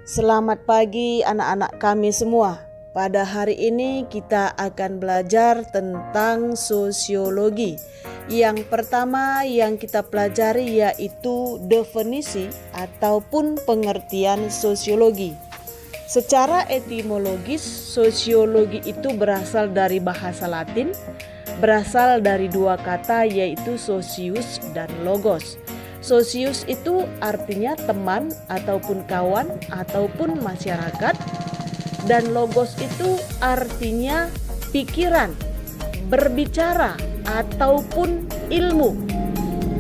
Selamat pagi anak-anak kami semua. Pada hari ini kita akan belajar tentang sosiologi. Yang pertama yang kita pelajari yaitu definisi ataupun pengertian sosiologi. Secara etimologis, sosiologi itu berasal dari bahasa Latin, berasal dari dua kata yaitu socius dan logos. Socius itu artinya teman ataupun kawan ataupun masyarakat, dan logos itu artinya pikiran, berbicara ataupun ilmu.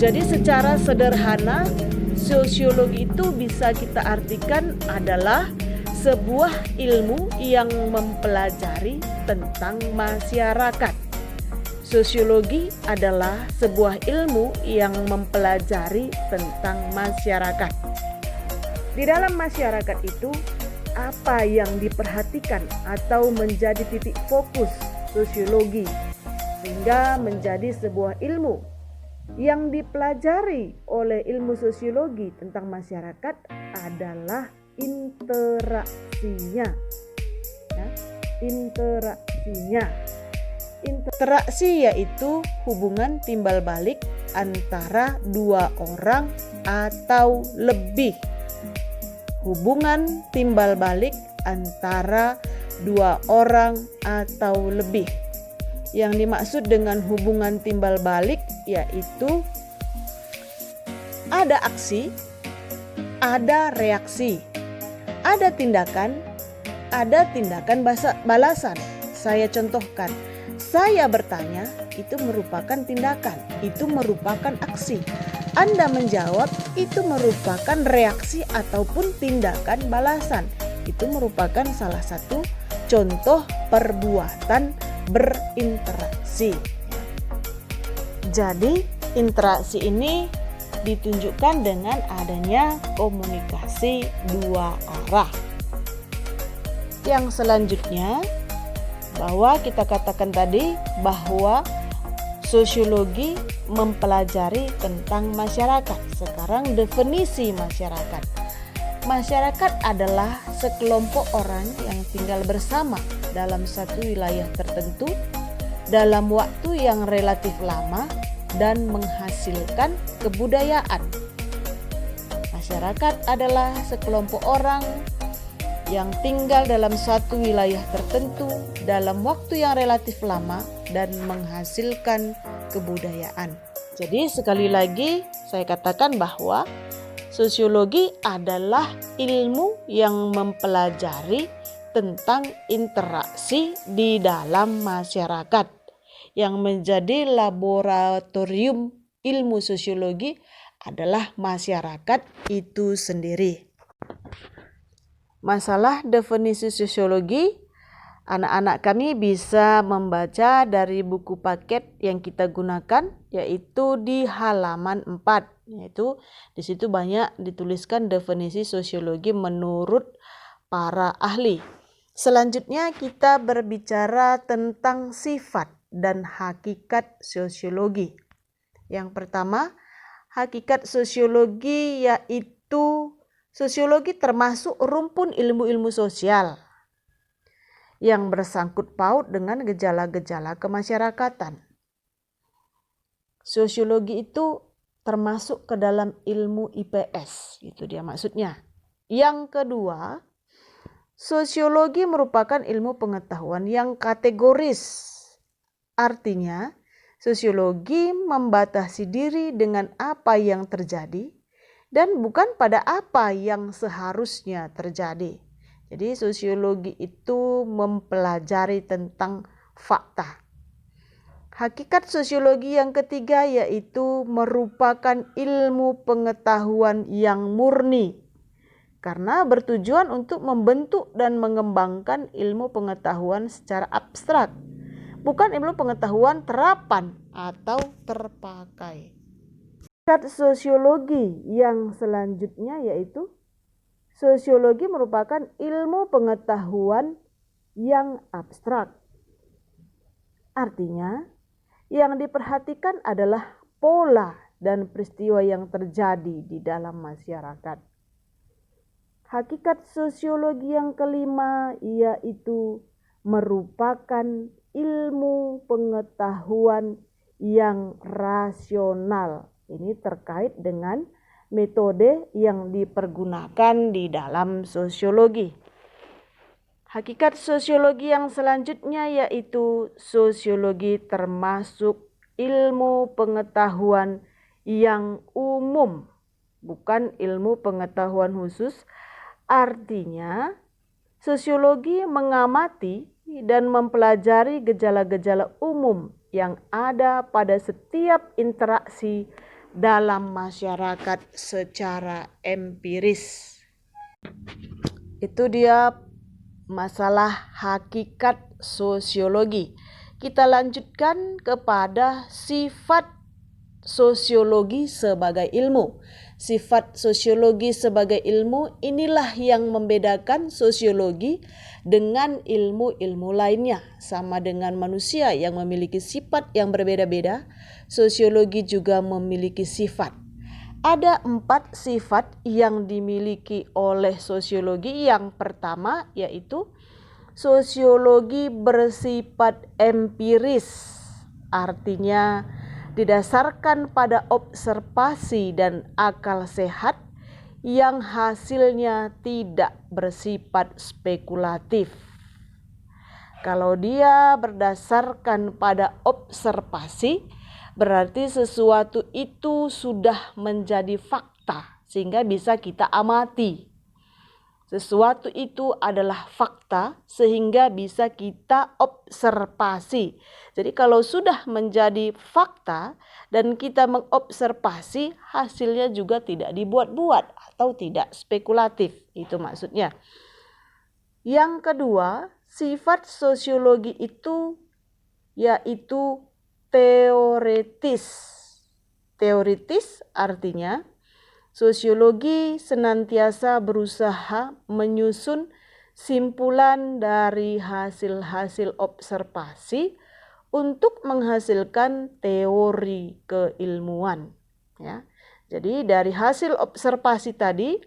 Jadi secara sederhana sosiologi itu bisa kita artikan adalah sebuah ilmu yang mempelajari tentang masyarakat. Sosiologi adalah sebuah ilmu yang mempelajari tentang masyarakat. Di dalam masyarakat itu, apa yang diperhatikan atau menjadi titik fokus sosiologi sehingga menjadi sebuah ilmu yang dipelajari oleh ilmu sosiologi tentang masyarakat adalah interaksinya. Interaksi yaitu hubungan timbal balik antara dua orang atau lebih. Hubungan timbal balik antara dua orang atau lebih. Yang dimaksud dengan hubungan timbal balik yaitu ada aksi, ada reaksi, ada tindakan balasan. Saya contohkan, saya bertanya, itu merupakan tindakan, itu merupakan aksi. Anda menjawab, itu merupakan reaksi ataupun tindakan balasan. Itu merupakan salah satu contoh perbuatan berinteraksi. Jadi, interaksi ini ditunjukkan dengan adanya komunikasi dua arah. Yang selanjutnya, bahwa kita katakan tadi bahwa sosiologi mempelajari tentang masyarakat. Sekarang definisi masyarakat. Masyarakat adalah sekelompok orang yang tinggal bersama dalam satu wilayah tertentu dalam waktu yang relatif lama dan menghasilkan kebudayaan. Masyarakat adalah sekelompok orang yang tinggal dalam satu wilayah tertentu dalam waktu yang relatif lama dan menghasilkan kebudayaan. Jadi sekali lagi saya katakan bahwa sosiologi adalah ilmu yang mempelajari tentang interaksi di dalam masyarakat. Yang menjadi laboratorium ilmu sosiologi adalah masyarakat itu sendiri. Masalah definisi sosiologi, anak-anak kami bisa membaca dari buku paket yang kita gunakan, yaitu di halaman 4. Yaitu di situ banyak dituliskan definisi sosiologi menurut para ahli. Selanjutnya kita berbicara tentang sifat dan hakikat sosiologi. Yang pertama, hakikat sosiologi yaitu sosiologi termasuk rumpun ilmu-ilmu sosial yang bersangkut paut dengan gejala-gejala kemasyarakatan. Sosiologi itu termasuk ke dalam ilmu IPS, itu dia maksudnya. Yang kedua, sosiologi merupakan ilmu pengetahuan yang kategoris. Artinya, sosiologi membatasi diri dengan apa yang terjadi dan bukan pada apa yang seharusnya terjadi. Jadi sosiologi itu mempelajari tentang fakta. Hakikat sosiologi yang ketiga yaitu merupakan ilmu pengetahuan yang murni, karena bertujuan untuk membentuk dan mengembangkan ilmu pengetahuan secara abstrak, bukan ilmu pengetahuan terapan atau terpakai. Sosiologi yang selanjutnya yaitu sosiologi merupakan ilmu pengetahuan yang abstrak. Artinya, yang diperhatikan adalah pola dan peristiwa yang terjadi di dalam masyarakat. Hakikat sosiologi yang kelima yaitu merupakan ilmu pengetahuan yang rasional. Ini terkait dengan metode yang dipergunakan di dalam sosiologi. Hakikat sosiologi yang selanjutnya yaitu sosiologi termasuk ilmu pengetahuan yang umum, bukan ilmu pengetahuan khusus. Artinya, sosiologi mengamati dan mempelajari gejala-gejala umum yang ada pada setiap interaksi dalam masyarakat secara empiris. Itu dia masalah hakikat sosiologi. Kita lanjutkan kepada sifat sosiologi sebagai ilmu. Sifat sosiologi sebagai ilmu inilah yang membedakan sosiologi dengan ilmu-ilmu lainnya. Sama dengan manusia yang memiliki sifat yang berbeda-beda, sosiologi juga memiliki sifat. Ada 4 sifat yang dimiliki oleh sosiologi. Yang pertama yaitu sosiologi bersifat empiris, artinya didasarkan pada observasi dan akal sehat yang hasilnya tidak bersifat spekulatif. Kalau dia berdasarkan pada observasi, berarti sesuatu itu sudah menjadi fakta sehingga bisa kita amati. Sesuatu itu adalah fakta sehingga bisa kita observasi. Jadi kalau sudah menjadi fakta dan kita mengobservasi, hasilnya juga tidak dibuat-buat atau tidak spekulatif. Itu maksudnya. Yang kedua, sifat sosiologi itu yaitu teoritis. Teoritis artinya sosiologi senantiasa berusaha menyusun simpulan dari hasil-hasil observasi untuk menghasilkan teori keilmuan. Ya. Jadi dari hasil observasi tadi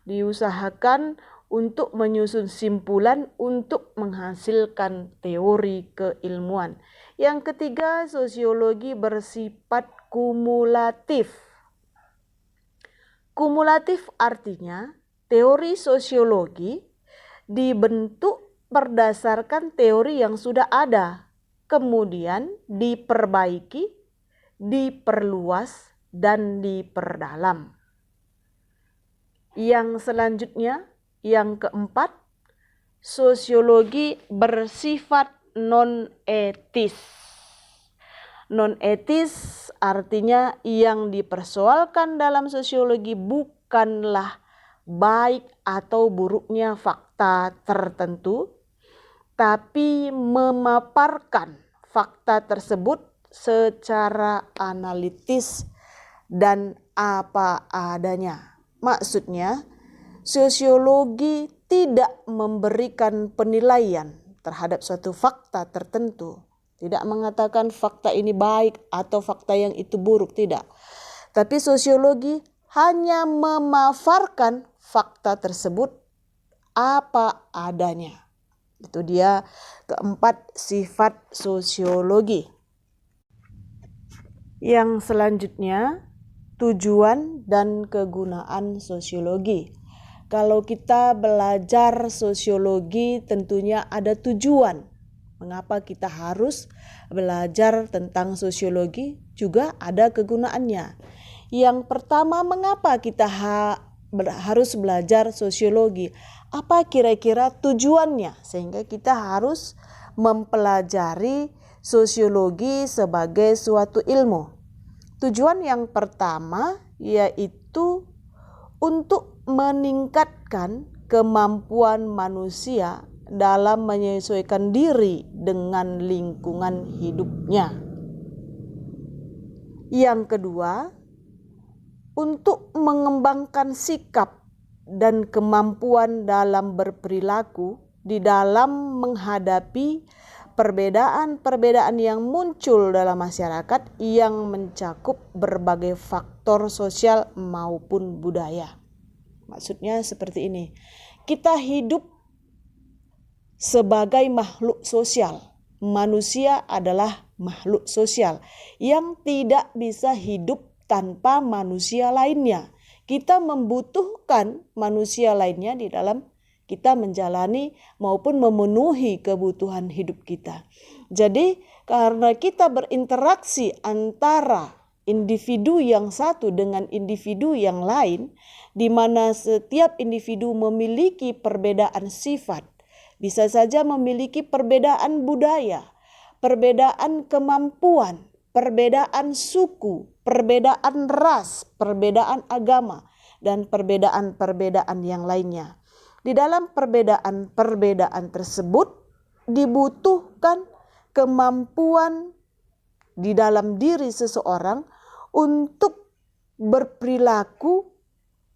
diusahakan untuk menyusun simpulan untuk menghasilkan teori keilmuan. Yang ketiga, sosiologi bersifat kumulatif. Kumulatif artinya teori sosiologi dibentuk berdasarkan teori yang sudah ada, kemudian diperbaiki, diperluas, dan diperdalam. Yang selanjutnya, yang keempat, sosiologi bersifat non-etis. Non-etis artinya yang dipersoalkan dalam sosiologi bukanlah baik atau buruknya fakta tertentu, tapi memaparkan fakta tersebut secara analitis dan apa adanya. Maksudnya, sosiologi tidak memberikan penilaian terhadap suatu fakta tertentu. Tidak mengatakan fakta ini baik atau fakta yang itu buruk, tidak. Tapi sosiologi hanya memaparkan fakta tersebut apa adanya. Itu dia keempat sifat sosiologi. Yang selanjutnya, tujuan dan kegunaan sosiologi. Kalau kita belajar sosiologi tentunya ada tujuan. Mengapa kita harus belajar tentang sosiologi? Juga ada kegunaannya. Yang pertama, mengapa kita harus belajar sosiologi? Apa kira-kira tujuannya? Sehingga kita harus mempelajari sosiologi sebagai suatu ilmu. Tujuan yang pertama yaitu untuk meningkatkan kemampuan manusia dalam menyesuaikan diri dengan lingkungan hidupnya. Yang kedua, untuk mengembangkan sikap dan kemampuan dalam berperilaku di dalam menghadapi perbedaan-perbedaan yang muncul dalam masyarakat yang mencakup berbagai faktor sosial maupun budaya. Maksudnya seperti ini. Kita hidup sebagai makhluk sosial. Manusia adalah makhluk sosial yang tidak bisa hidup tanpa manusia lainnya. Kita membutuhkan manusia lainnya di dalam kita menjalani maupun memenuhi kebutuhan hidup kita. Jadi karena kita berinteraksi antara individu yang satu dengan individu yang lain, di mana setiap individu memiliki perbedaan sifat, bisa saja memiliki perbedaan budaya, perbedaan kemampuan, perbedaan suku, perbedaan ras, perbedaan agama, dan perbedaan-perbedaan yang lainnya. Di dalam perbedaan-perbedaan tersebut dibutuhkan kemampuan di dalam diri seseorang untuk berperilaku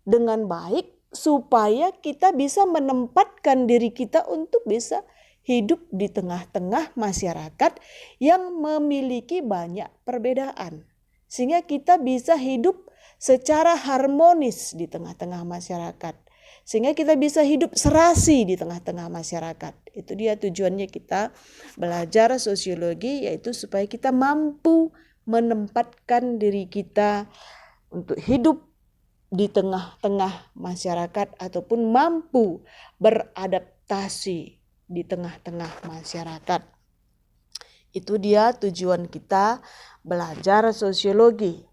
dengan baik supaya kita bisa menempatkan diri kita untuk bisa hidup di tengah-tengah masyarakat yang memiliki banyak perbedaan. Sehingga kita bisa hidup secara harmonis di tengah-tengah masyarakat. Sehingga kita bisa hidup serasi di tengah-tengah masyarakat. Itu dia tujuannya kita belajar sosiologi, yaitu supaya kita mampu menempatkan diri kita untuk hidup di tengah-tengah masyarakat ataupun mampu beradaptasi di tengah-tengah masyarakat. Itu dia tujuan kita belajar sosiologi.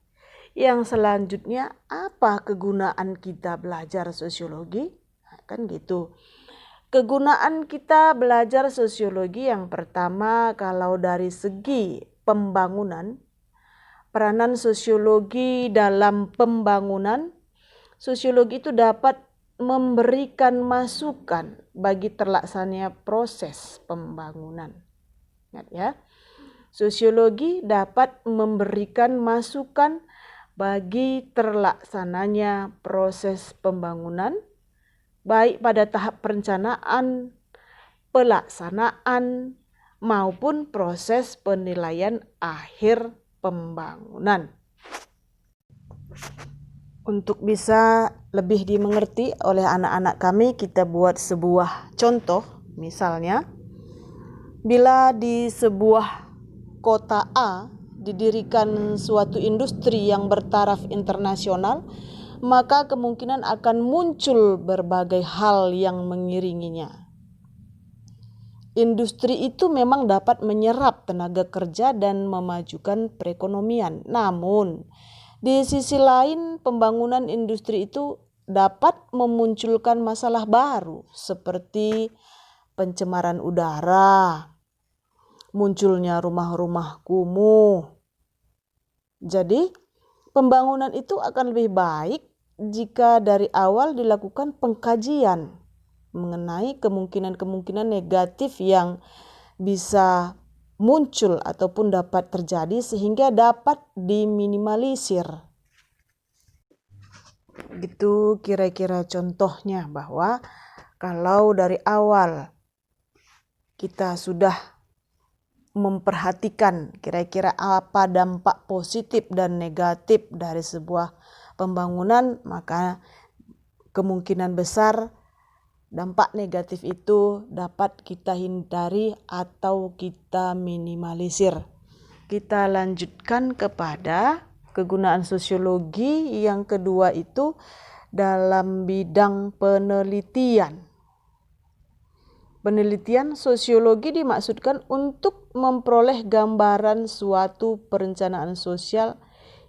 Yang selanjutnya, apa kegunaan kita belajar sosiologi? Kan gitu. Kegunaan kita belajar sosiologi yang pertama, kalau dari segi pembangunan, peranan sosiologi dalam pembangunan, sosiologi itu dapat memberikan masukan bagi terlaksananya proses pembangunan. Ingat ya, sosiologi dapat memberikan masukan bagi terlaksananya proses pembangunan, baik pada tahap perencanaan, pelaksanaan, maupun proses penilaian akhir pembangunan. Untuk bisa lebih dimengerti oleh anak-anak kami, kita buat sebuah contoh. Misalnya, bila di sebuah kota A didirikan suatu industri yang bertaraf internasional, maka kemungkinan akan muncul berbagai hal yang mengiringinya. Industri itu memang dapat menyerap tenaga kerja dan memajukan perekonomian. Namun, di sisi lain, pembangunan industri itu dapat memunculkan masalah baru seperti pencemaran udara, munculnya rumah-rumah kumuh. Jadi, pembangunan itu akan lebih baik jika dari awal dilakukan pengkajian mengenai kemungkinan-kemungkinan negatif yang bisa muncul ataupun dapat terjadi sehingga dapat diminimalisir. Gitu kira-kira contohnya, bahwa kalau dari awal kita sudah memperhatikan kira-kira apa dampak positif dan negatif dari sebuah pembangunan, maka kemungkinan besar dampak negatif itu dapat kita hindari atau kita minimalisir. Kita lanjutkan kepada kegunaan sosiologi yang kedua, itu dalam bidang penelitian. Penelitian sosiologi dimaksudkan untuk memperoleh gambaran suatu perencanaan sosial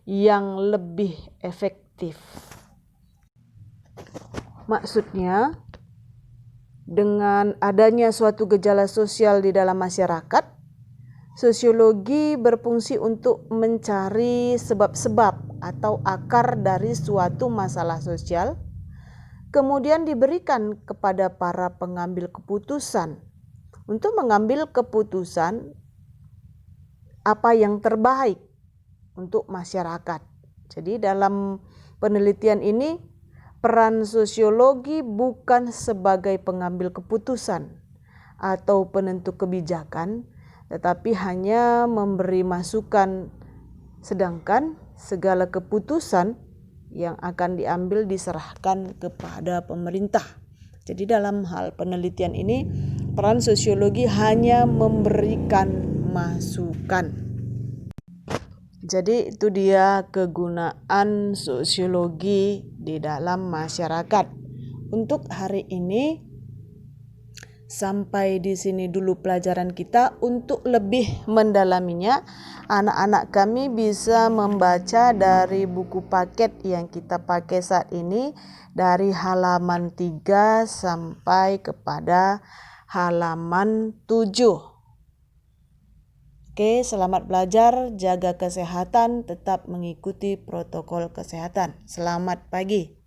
yang lebih efektif. Maksudnya, dengan adanya suatu gejala sosial di dalam masyarakat, sosiologi berfungsi untuk mencari sebab-sebab atau akar dari suatu masalah sosial, kemudian diberikan kepada para pengambil keputusan untuk mengambil keputusan apa yang terbaik untuk masyarakat. Jadi dalam penelitian ini, peran sosiologi bukan sebagai pengambil keputusan atau penentu kebijakan, tetapi hanya memberi masukan, sedangkan segala keputusan yang akan diambil diserahkan kepada pemerintah. Jadi dalam hal penelitian ini, peran sosiologi hanya memberikan masukan. Jadi itu dia kegunaan sosiologi di dalam masyarakat. Untuk hari ini sampai di sini dulu pelajaran kita. Untuk lebih mendalaminya, anak-anak kami bisa membaca dari buku paket yang kita pakai saat ini dari halaman 3 sampai kepada halaman 7. Oke, selamat belajar, jaga kesehatan, tetap mengikuti protokol kesehatan. Selamat pagi.